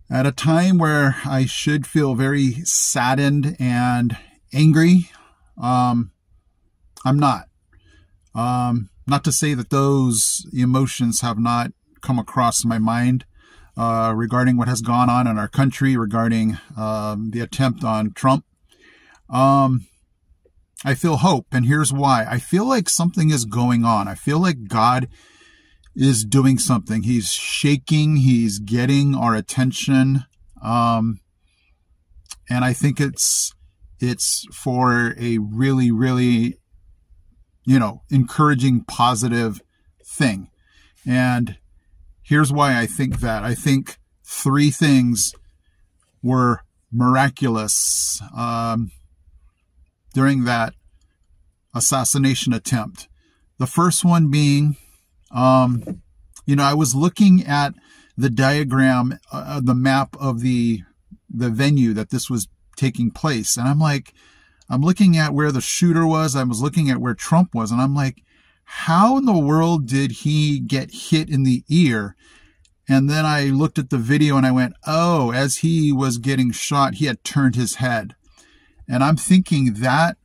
At a time where I should feel very saddened and angry, I'm not. Not to say that those emotions have not come across my mind regarding what has gone on in our country, regarding the attempt on Trump. I feel hope, and here's why. I feel like something is going on. I feel like God is doing something. He's shaking. He's getting our attention. And I think it's for a really, really, encouraging, positive thing. And here's why I think that. I think three things were miraculous during that assassination attempt. The first one being, I was looking at the diagram, the map of the venue that this was taking place. And I'm looking at where the shooter was. I was looking at where Trump was. And I'm like, how in the world did he get hit in the ear? And then I looked at the video and I went, oh, as he was getting shot, he had turned his head. And I'm thinking that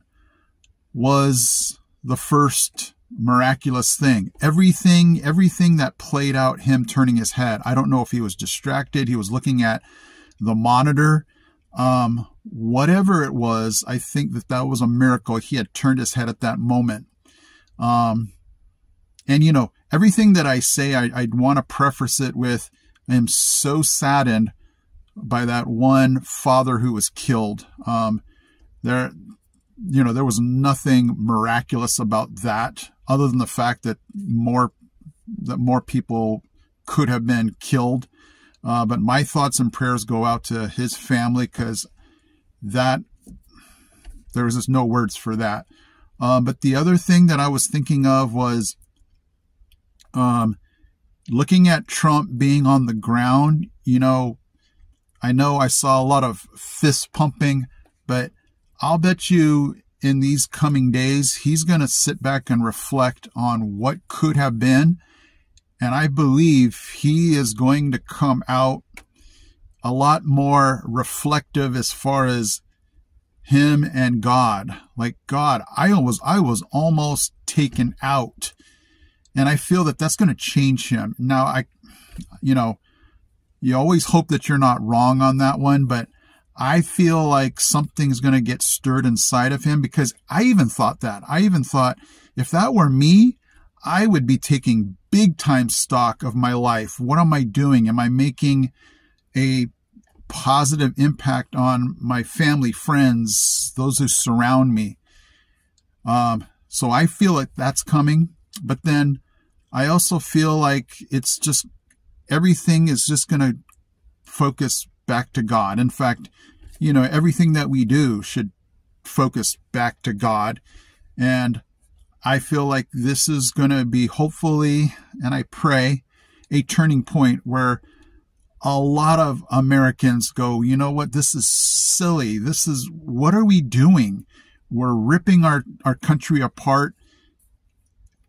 was the first miraculous thing. Everything that played out, him turning his head. I don't know if he was distracted. He was looking at the monitor. Whatever it was, I think that was a miracle. He had turned his head at that moment. And everything that I say, I'd want to preface it with, I am so saddened by that one father who was killed. There was nothing miraculous about that other than the fact that more people could have been killed. But my thoughts and prayers go out to his family, because there was just no words for that. But the other thing that I was thinking of was looking at Trump being on the ground. I know I saw a lot of fist pumping, but I'll bet you in these coming days, he's going to sit back and reflect on what could have been. And I believe he is going to come out a lot more reflective as far as him and God. Like, God, I was almost taken out. And I feel that that's going to change him. Now, you always hope that you're not wrong on that one, but I feel like something's going to get stirred inside of him, because I even thought that. I even thought, if that were me, I would be taking big time stock of my life. What am I doing? Am I making a positive impact on my family, friends, those who surround me? So I feel like that's coming. But then I also feel like it's just, everything is just going to focus back to God. In fact, everything that we do should focus back to God. And I feel like this is going to be, hopefully, and I pray, a turning point where a lot of Americans go, you know what, this is silly. What are we doing? We're ripping our country apart.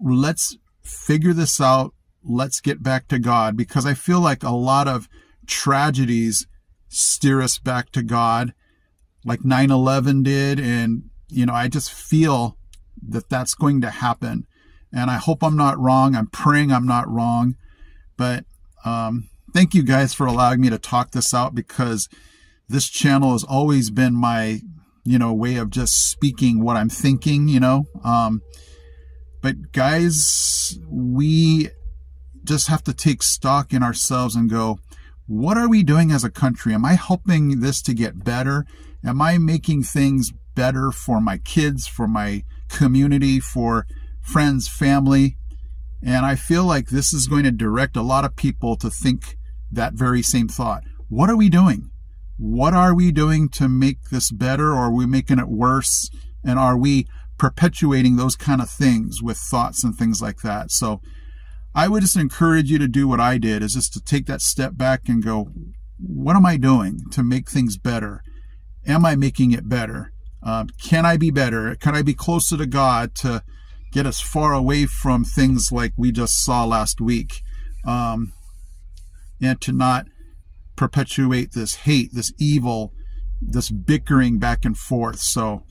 Let's figure this out. Let's get back to God, because I feel like a lot of tragedies steer us back to God, like 9/11 did. And, I just feel that that's going to happen. And I hope I'm not wrong. I'm praying I'm not wrong. But thank you guys for allowing me to talk this out, because this channel has always been my, way of just speaking what I'm thinking, But guys, we just have to take stock in ourselves and go, what are we doing as a country? Am I helping this to get better? Am I making things better for my kids, for my community, for friends, family? And I feel like this is going to direct a lot of people to think that very same thought. What are we doing? What are we doing to make this better? Or are we making it worse? And are we perpetuating those kind of things with thoughts and things like that? So I would just encourage you to do what I did, is just to take that step back and go, what am I doing to make things better? Am I making it better? Can I be better? Can I be closer to God to get us far away from things like we just saw last week? And to not perpetuate this hate, this evil, this bickering back and forth. So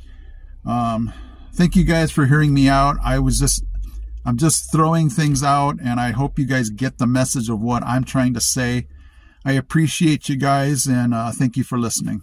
thank you guys for hearing me out. I'm just throwing things out, and I hope you guys get the message of what I'm trying to say. I appreciate you guys, and thank you for listening.